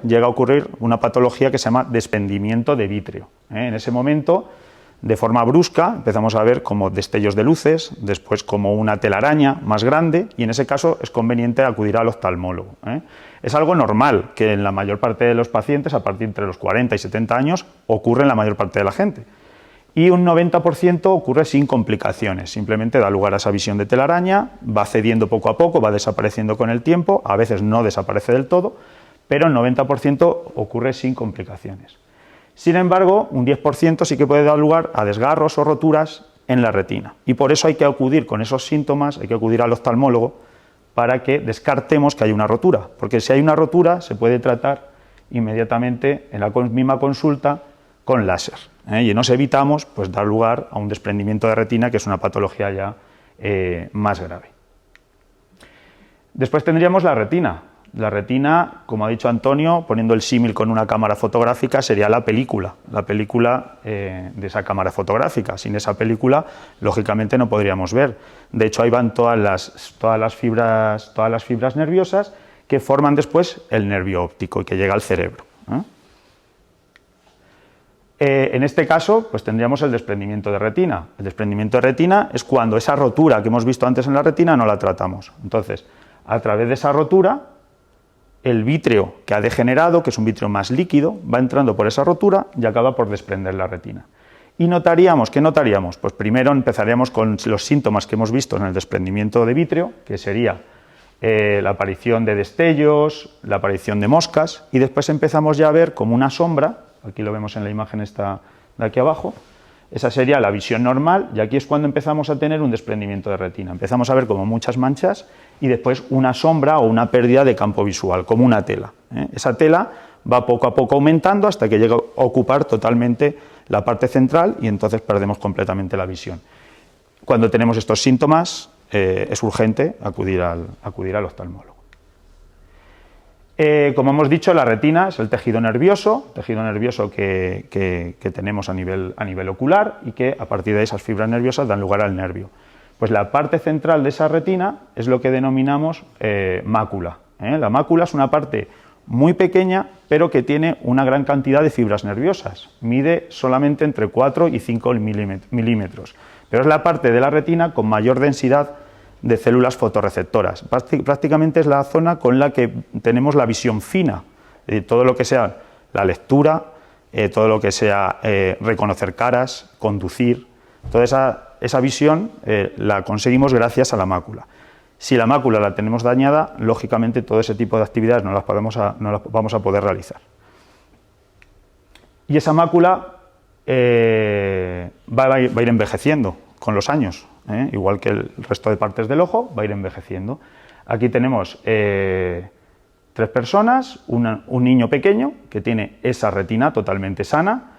llega a ocurrir una patología que se llama desprendimiento de vítreo. En ese momento, de forma brusca, empezamos a ver como destellos de luces, después como una telaraña más grande, y en ese caso es conveniente acudir al oftalmólogo. Es algo normal que en la mayor parte de los pacientes, a partir de los 40 y 70 años, ocurre en la mayor parte de la gente. Y un 90% ocurre sin complicaciones, simplemente da lugar a esa visión de telaraña, va cediendo poco a poco, va desapareciendo con el tiempo, a veces no desaparece del todo, pero el 90% ocurre sin complicaciones. Sin embargo, un 10% sí que puede dar lugar a desgarros o roturas en la retina, y por eso hay que acudir con esos síntomas, hay que acudir al oftalmólogo para que descartemos que hay una rotura, porque si hay una rotura se puede tratar inmediatamente en la misma consulta con láser. Y nos evitamos pues, dar lugar a un desprendimiento de retina, que es una patología ya más grave. Después tendríamos la retina. La retina, como ha dicho Antonio, poniendo el símil con una cámara fotográfica, sería la película de esa cámara fotográfica. Sin esa película, lógicamente, no podríamos ver. De hecho, ahí van todas las fibras nerviosas que forman después el nervio óptico y que llega al cerebro. En este caso, pues tendríamos el desprendimiento de retina. El desprendimiento de retina es cuando esa rotura que hemos visto antes en la retina no la tratamos. Entonces, a través de esa rotura, el vítreo que ha degenerado, que es un vítreo más líquido, va entrando por esa rotura y acaba por desprender la retina. ¿Y qué notaríamos? Pues primero empezaríamos con los síntomas que hemos visto en el desprendimiento de vítreo, que sería la aparición de destellos, la aparición de moscas, y después empezamos ya a ver como una sombra. Aquí lo vemos en la imagen esta de aquí abajo. Esa sería la visión normal, y aquí es cuando empezamos a tener un desprendimiento de retina. Empezamos a ver como muchas manchas y después una sombra o una pérdida de campo visual, como una tela. Esa tela va poco a poco aumentando hasta que llega a ocupar totalmente la parte central y entonces perdemos completamente la visión. Cuando tenemos estos síntomas es urgente acudir al oftalmólogo. Como hemos dicho, la retina es el tejido nervioso que tenemos a nivel ocular y que a partir de esas fibras nerviosas dan lugar al nervio. Pues la parte central de esa retina es lo que denominamos mácula. La mácula es una parte muy pequeña, pero que tiene una gran cantidad de fibras nerviosas. Mide solamente entre 4 y 5 milímetros, pero es la parte de la retina con mayor densidad de células fotorreceptoras. Prácticamente es la zona con la que tenemos la visión fina, todo lo que sea la lectura, todo lo que sea reconocer caras, conducir, toda esa visión la conseguimos gracias a la mácula. Si la mácula la tenemos dañada, lógicamente todo ese tipo de actividades no las vamos a poder realizar. Y esa mácula va a ir envejeciendo con los años. Igual que el resto de partes del ojo, va a ir envejeciendo. Aquí tenemos 3 personas, un niño pequeño que tiene esa retina totalmente sana,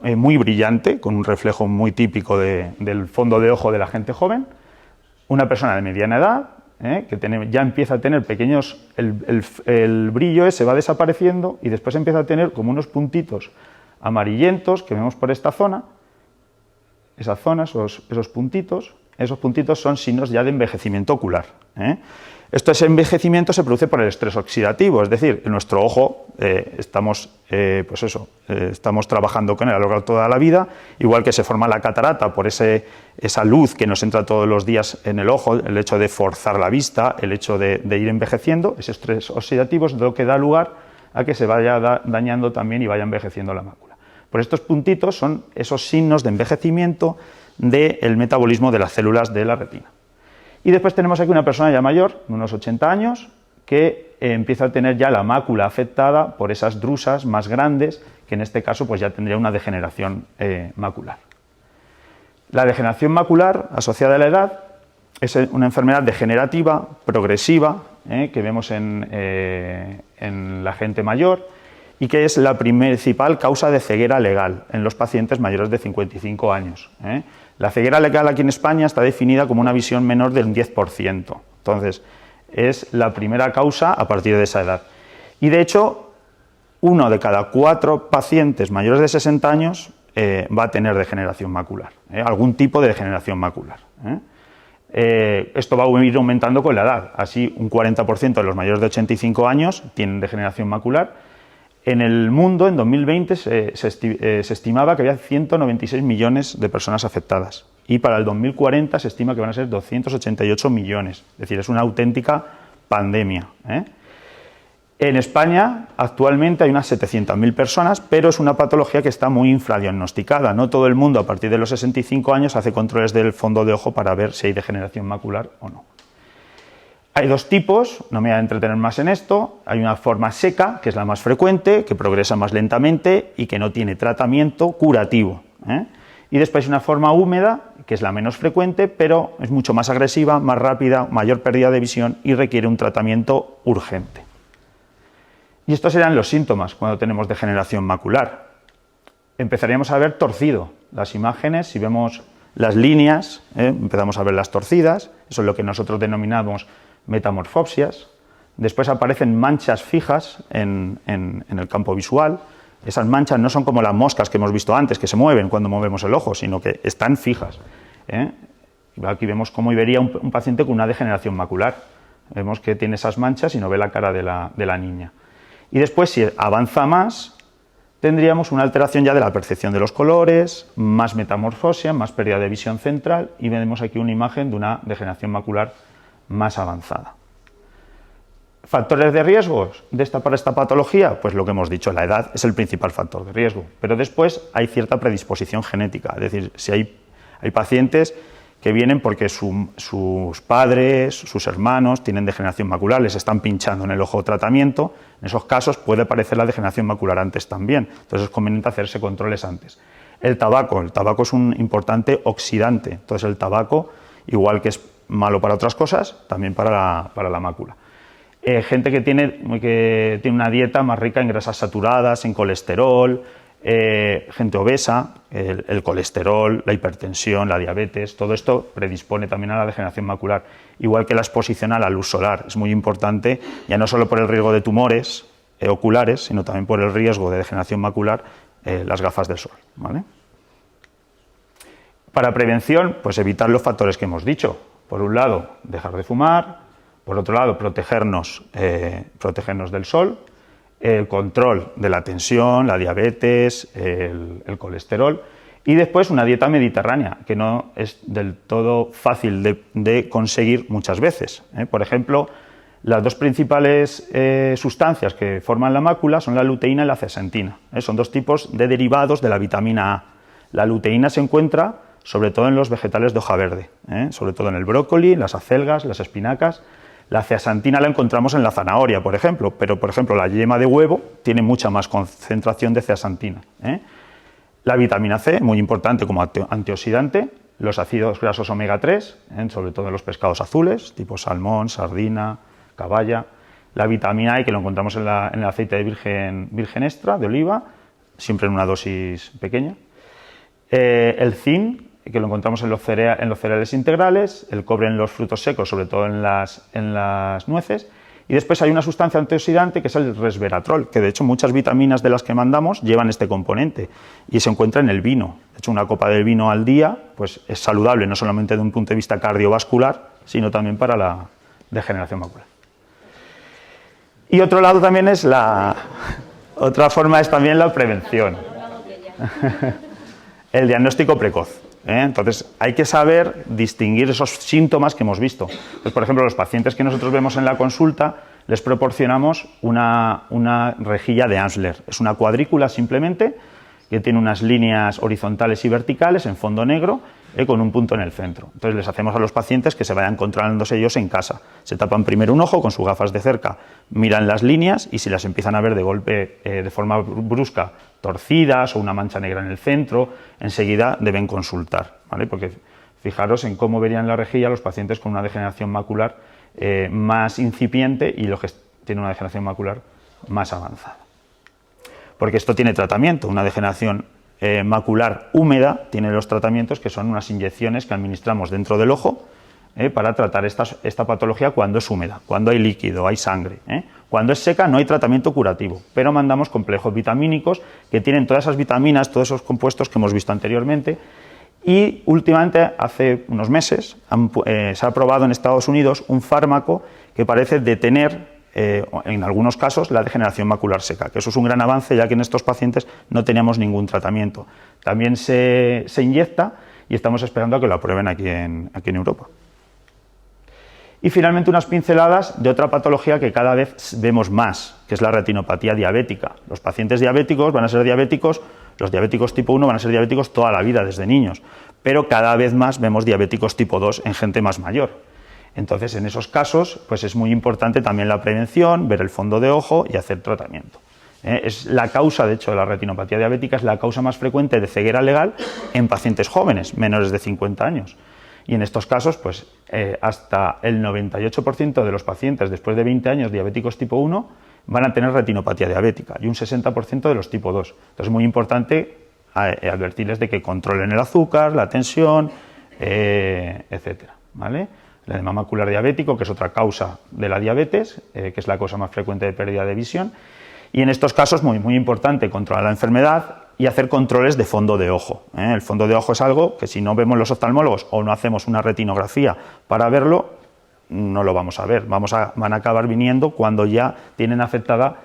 muy brillante, con un reflejo muy típico del fondo de ojo de la gente joven, una persona de mediana edad, que ya empieza a tener pequeños, el brillo ese va desapareciendo y después empieza a tener como unos puntitos amarillentos que vemos por esta zona. Esa zona, esos puntitos, esos puntitos son signos ya de envejecimiento ocular. Ese envejecimiento se produce por el estrés oxidativo, es decir, en nuestro ojo estamos trabajando con él a lo largo de toda la vida, igual que se forma la catarata por esa luz que nos entra todos los días en el ojo, el hecho de forzar la vista, el hecho de ir envejeciendo, ese estrés oxidativo es lo que da lugar a que se vaya dañando también y vaya envejeciendo la mácula. Por estos puntitos son esos signos de envejecimiento del metabolismo de las células de la retina. Y después tenemos aquí una persona ya mayor, de unos 80 años, que empieza a tener ya la mácula afectada por esas drusas más grandes, que en este caso pues ya tendría una degeneración macular. La degeneración macular asociada a la edad es una enfermedad degenerativa, progresiva, que vemos en la gente mayor y que es la principal causa de ceguera legal en los pacientes mayores de 55 años. La ceguera legal aquí en España está definida como una visión menor del 10%. Entonces, es la primera causa a partir de esa edad. Y de hecho, 1 de cada 4 pacientes mayores de 60 años va a tener degeneración macular, algún tipo de degeneración macular. Esto va a ir aumentando con la edad. Así, un 40% de los mayores de 85 años tienen degeneración macular. En el mundo, en 2020, se estimaba que había 196 millones de personas afectadas y para el 2040 se estima que van a ser 288 millones. Es decir, es una auténtica pandemia. En España, actualmente hay unas 700.000 personas, pero es una patología que está muy infradiagnosticada. No todo el mundo, a partir de los 65 años, hace controles del fondo de ojo para ver si hay degeneración macular o no. Hay 2 tipos, no me voy a entretener más en esto. Hay una forma seca, que es la más frecuente, que progresa más lentamente y que no tiene tratamiento curativo. Y después hay una forma húmeda, que es la menos frecuente, pero es mucho más agresiva, más rápida, mayor pérdida de visión y requiere un tratamiento urgente. Y estos serán los síntomas cuando tenemos degeneración macular. Empezaríamos a ver torcido las imágenes, si vemos las líneas, empezamos a ver las torcidas, eso es lo que nosotros denominamos metamorfopsias. Después aparecen manchas fijas en el campo visual. Esas manchas no son como las moscas que hemos visto antes, que se mueven cuando movemos el ojo, sino que están fijas. Aquí vemos cómo vería un paciente con una degeneración macular. Vemos que tiene esas manchas y no ve la cara de la niña. Y después, si avanza más, tendríamos una alteración ya de la percepción de los colores, más metamorfosia, más pérdida de visión central y vemos aquí una imagen de una degeneración macular más avanzada. ¿Factores de riesgo para esta patología? Pues lo que hemos dicho, la edad es el principal factor de riesgo, pero después hay cierta predisposición genética, es decir, si hay pacientes que vienen porque sus padres, sus hermanos tienen degeneración macular, les están pinchando en el ojo tratamiento, en esos casos puede aparecer la degeneración macular antes también, entonces es conveniente hacerse controles antes. El tabaco es un importante oxidante, entonces el tabaco, igual que es malo para otras cosas, también para la mácula. Gente que tiene una dieta más rica en grasas saturadas, en colesterol, gente obesa, el colesterol, la hipertensión, la diabetes, todo esto predispone también a la degeneración macular, igual que la exposición a la luz solar. Es muy importante, ya no solo por el riesgo de tumores oculares, sino también por el riesgo de degeneración macular, las gafas del sol, ¿vale? Para prevención, pues evitar los factores que hemos dicho. Por un lado, dejar de fumar, por otro lado, protegernos del sol, el control de la tensión, la diabetes, el colesterol y después una dieta mediterránea, que no es del todo fácil de conseguir muchas veces. Por ejemplo, las 2 principales sustancias que forman la mácula son la luteína y la zeaxantina. Son 2 tipos de derivados de la vitamina A. La luteína se encuentra sobre todo en los vegetales de hoja verde, sobre todo en el brócoli, las acelgas, las espinacas. La zeaxantina la encontramos en la zanahoria, por ejemplo, pero por ejemplo la yema de huevo tiene mucha más concentración de zeaxantina. La vitamina C, muy importante como antioxidante, los ácidos grasos omega 3, sobre todo en los pescados azules, tipo salmón, sardina, caballa. La vitamina E, que lo encontramos en el aceite de virgen extra, de oliva, siempre en una dosis pequeña. El zinc, que lo encontramos en los cereales integrales, el cobre en los frutos secos, sobre todo en las nueces, Y después hay una sustancia antioxidante que es el resveratrol, que de hecho muchas vitaminas de las que mandamos llevan este componente y se encuentra en el vino. De hecho, una copa de vino al día pues, es saludable, no solamente de un punto de vista cardiovascular, sino también para la degeneración macular. Y otro lado también es otra forma es también la prevención. El diagnóstico precoz. Entonces, hay que saber distinguir esos síntomas que hemos visto. Pues, por ejemplo, los pacientes que nosotros vemos en la consulta, les proporcionamos una rejilla de Ansler. Es una cuadrícula simplemente que tiene unas líneas horizontales y verticales en fondo negro con un punto en el centro. Entonces, les hacemos a los pacientes que se vayan controlándose ellos en casa. Se tapan primero un ojo con sus gafas de cerca, miran las líneas y si las empiezan a ver de golpe, de forma brusca, torcidas o una mancha negra en el centro, enseguida deben consultar, ¿vale? Porque fijaros en cómo verían la rejilla los pacientes con una degeneración macular más incipiente y los que tienen una degeneración macular más avanzada. Porque esto tiene tratamiento, una degeneración macular húmeda tiene los tratamientos que son unas inyecciones que administramos dentro del ojo para tratar esta patología cuando es húmeda, cuando hay líquido, hay sangre. Cuando es seca no hay tratamiento curativo, pero mandamos complejos vitamínicos que tienen todas esas vitaminas, todos esos compuestos que hemos visto anteriormente. Y últimamente, hace unos meses, se ha aprobado en Estados Unidos un fármaco que parece detener, en algunos casos, la degeneración macular seca, que eso es un gran avance, ya que en estos pacientes no teníamos ningún tratamiento. También se inyecta y estamos esperando a que lo aprueben aquí en Europa. Y finalmente unas pinceladas de otra patología que cada vez vemos más, que es la retinopatía diabética. Los pacientes diabéticos van a ser diabéticos, los diabéticos tipo 1 van a ser diabéticos toda la vida, desde niños, pero cada vez más vemos diabéticos tipo 2 en gente más mayor. Entonces, en esos casos, pues es muy importante también la prevención, ver el fondo de ojo y hacer tratamiento. Es la causa, de hecho, de la retinopatía diabética es la causa más frecuente de ceguera legal en pacientes jóvenes, menores de 50 años. Y en estos casos, pues hasta el 98% de los pacientes después de 20 años diabéticos tipo 1 van a tener retinopatía diabética y un 60% de los tipo 2. Entonces es muy importante advertirles de que controlen el azúcar, la tensión, etcétera, ¿vale? El edema macular diabético, que es otra causa de la diabetes, que es la causa más frecuente de pérdida de visión. Y en estos casos, muy, muy importante controlar la enfermedad y hacer controles de fondo de ojo. El fondo de ojo es algo que si no vemos los oftalmólogos o no hacemos una retinografía para verlo, no lo vamos a ver. Van a acabar viniendo cuando ya tienen afectada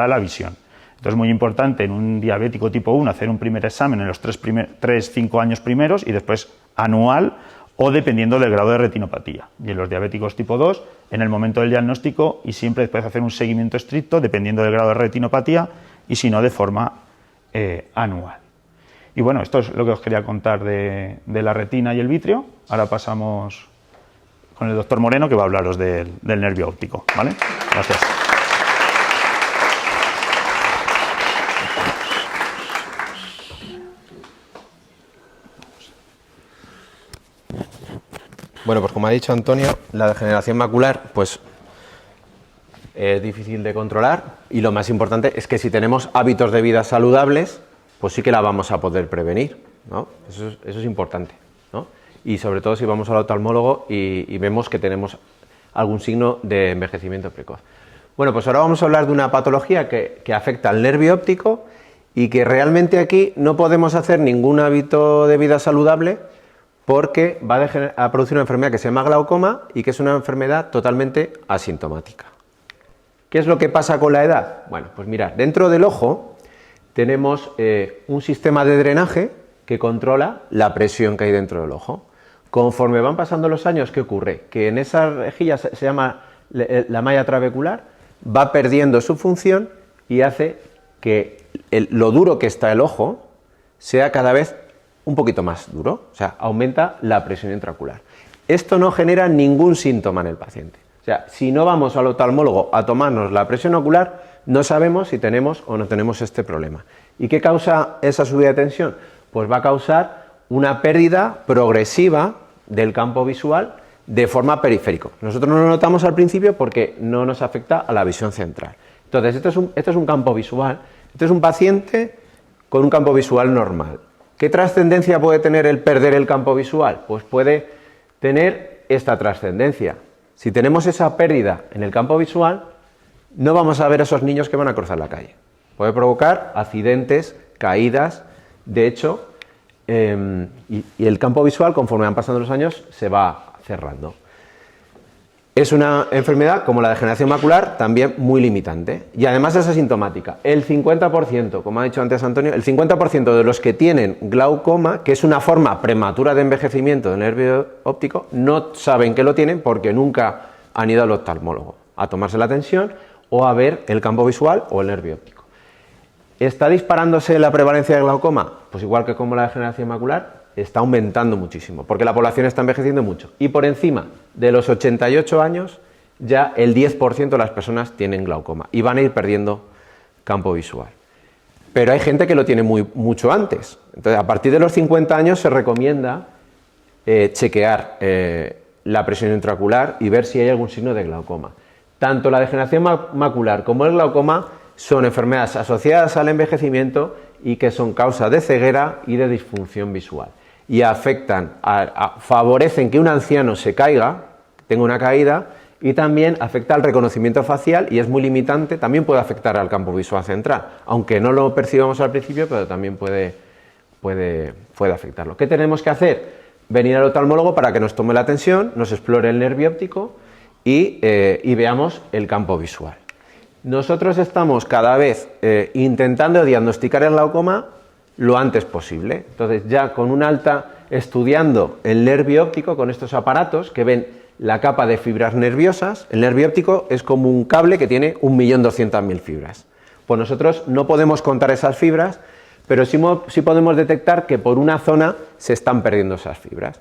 la visión. Entonces es muy importante en un diabético tipo 1 hacer un primer examen en los 3-5 años primeros y después anual o dependiendo del grado de retinopatía. Y en los diabéticos tipo 2, en el momento del diagnóstico y siempre después hacer un seguimiento estricto dependiendo del grado de retinopatía y si no de forma anual. Y bueno, esto es lo que os quería contar de la retina y el vitrio. Ahora pasamos con el doctor Moreno, que va a hablaros del nervio óptico, ¿vale? Gracias. Bueno, pues como ha dicho Antonio, la degeneración macular pues es difícil de controlar y lo más importante es que si tenemos hábitos de vida saludables, pues sí que la vamos a poder prevenir, ¿no? Eso es importante, ¿no? Y sobre todo si vamos al oftalmólogo y vemos que tenemos algún signo de envejecimiento precoz. Bueno, pues ahora vamos a hablar de una patología que afecta al nervio óptico y que realmente aquí no podemos hacer ningún hábito de vida saludable porque va a producir una enfermedad que se llama glaucoma y que es una enfermedad totalmente asintomática. ¿Qué es lo que pasa con la edad? Bueno, pues mirad, dentro del ojo tenemos un sistema de drenaje que controla la presión que hay dentro del ojo. Conforme van pasando los años, ¿qué ocurre? Que en esa rejilla se llama la malla trabecular, va perdiendo su función y hace que lo duro que está el ojo sea cada vez un poquito más duro, o sea, aumenta la presión intraocular. Esto no genera ningún síntoma en el paciente. O sea, si no vamos al oftalmólogo a tomarnos la presión ocular, no sabemos si tenemos o no tenemos este problema. ¿Y qué causa esa subida de tensión? Pues va a causar una pérdida progresiva del campo visual de forma periférica. Nosotros no lo notamos al principio porque no nos afecta a la visión central. Entonces, esto es un campo visual. Este es un paciente con un campo visual normal. ¿Qué trascendencia puede tener el perder el campo visual? Pues puede tener esta trascendencia. Si tenemos esa pérdida en el campo visual, no vamos a ver a esos niños que van a cruzar la calle. Puede provocar accidentes, caídas. De hecho, y el campo visual, conforme van pasando los años, se va cerrando. Es una enfermedad, como la degeneración macular, también muy limitante. Y además es asintomática. El 50%, como ha dicho antes Antonio, el 50% de los que tienen glaucoma, que es una forma prematura de envejecimiento del nervio óptico, no saben que lo tienen porque nunca han ido al oftalmólogo a tomarse la tensión o a ver el campo visual o el nervio óptico. ¿Está disparándose la prevalencia de glaucoma? Pues igual que como la degeneración macular, está aumentando muchísimo, porque la población está envejeciendo mucho. Y por encima de los 88 años, ya el 10% de las personas tienen glaucoma y van a ir perdiendo campo visual. Pero hay gente que lo tiene mucho antes. Entonces, a partir de los 50 años se recomienda chequear la presión intraocular y ver si hay algún signo de glaucoma. Tanto la degeneración macular como el glaucoma son enfermedades asociadas al envejecimiento y que son causa de ceguera y de disfunción visual. Y afectan, favorecen que un anciano se caiga, tenga una caída, y también afecta al reconocimiento facial y es muy limitante, también puede afectar al campo visual central, aunque no lo percibamos al principio, pero también puede afectarlo. ¿Qué tenemos que hacer? Venir al oftalmólogo para que nos tome la tensión, nos explore el nervio óptico y veamos el campo visual. Nosotros estamos cada vez intentando diagnosticar el glaucoma lo antes posible. Entonces, ya con un alta estudiando el nervio óptico con estos aparatos que ven la capa de fibras nerviosas. El nervio óptico es como un cable que tiene 1.200.000 fibras. Pues nosotros no podemos contar esas fibras, pero sí podemos detectar que por una zona se están perdiendo esas fibras,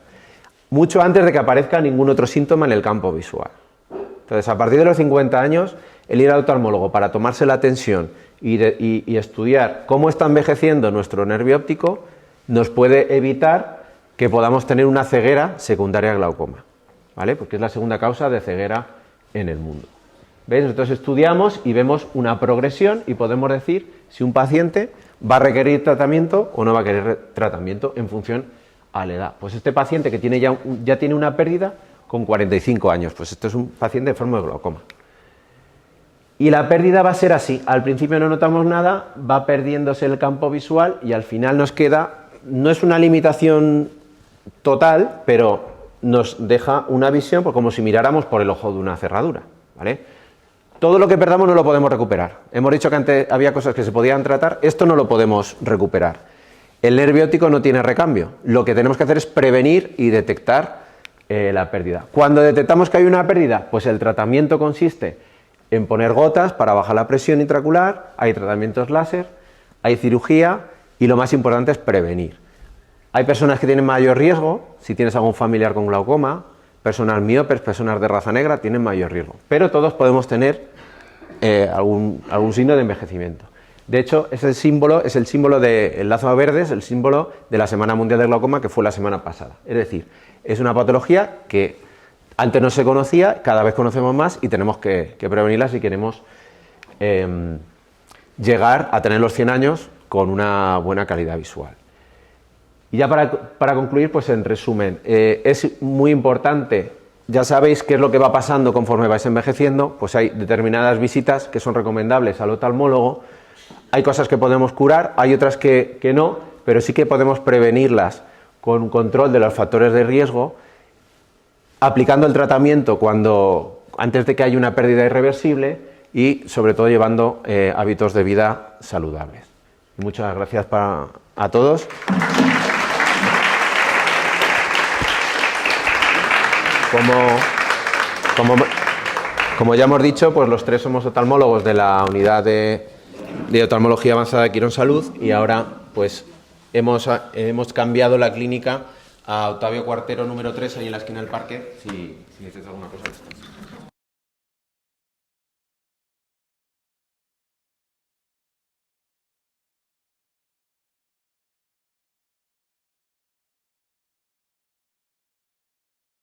mucho antes de que aparezca ningún otro síntoma en el campo visual. Entonces, a partir de los 50 años, el ir al oftalmólogo para tomarse la tensión y estudiar cómo está envejeciendo nuestro nervio óptico nos puede evitar que podamos tener una ceguera secundaria al glaucoma, ¿vale? Porque es la segunda causa de ceguera en el mundo. ¿Veis? Entonces estudiamos y vemos una progresión y podemos decir si un paciente va a requerir tratamiento o no va a querer tratamiento en función a la edad. Pues este paciente que tiene ya tiene una pérdida con 45 años, pues esto es un paciente enfermo de glaucoma. Y la pérdida va a ser así, al principio no notamos nada, va perdiéndose el campo visual y al final nos queda, no es una limitación total, pero nos deja una visión como si miráramos por el ojo de una cerradura, ¿vale? Todo lo que perdamos no lo podemos recuperar. Hemos dicho que antes había cosas que se podían tratar, esto no lo podemos recuperar. El nervio óptico no tiene recambio, lo que tenemos que hacer es prevenir y detectar la pérdida. Cuando detectamos que hay una pérdida, pues el tratamiento consiste en poner gotas para bajar la presión intraocular, hay tratamientos láser, hay cirugía y lo más importante es prevenir. Hay personas que tienen mayor riesgo, si tienes algún familiar con glaucoma, personas miopes, personas de raza negra tienen mayor riesgo, pero todos podemos tener algún signo de envejecimiento. De hecho, es el símbolo del lazo verde, es el símbolo de la Semana Mundial del Glaucoma que fue la semana pasada. Es decir, es una patología que antes no se conocía, cada vez conocemos más y tenemos que prevenirla si queremos llegar a tener los 100 años con una buena calidad visual. Y ya para concluir, pues en resumen, es muy importante, ya sabéis qué es lo que va pasando conforme vais envejeciendo, pues hay determinadas visitas que son recomendables al oftalmólogo, hay cosas que podemos curar, hay otras que no, pero sí que podemos prevenirlas con un control de los factores de riesgo, aplicando el tratamiento antes de que haya una pérdida irreversible y sobre todo llevando hábitos de vida saludables. Muchas gracias a todos. Como ya hemos dicho, pues los tres somos oftalmólogos de la unidad de oftalmología avanzada de Quirón Salud y ahora pues hemos cambiado la clínica a Octavio Cuartero número 3 ahí en la esquina del parque si necesitas alguna cosa de estas.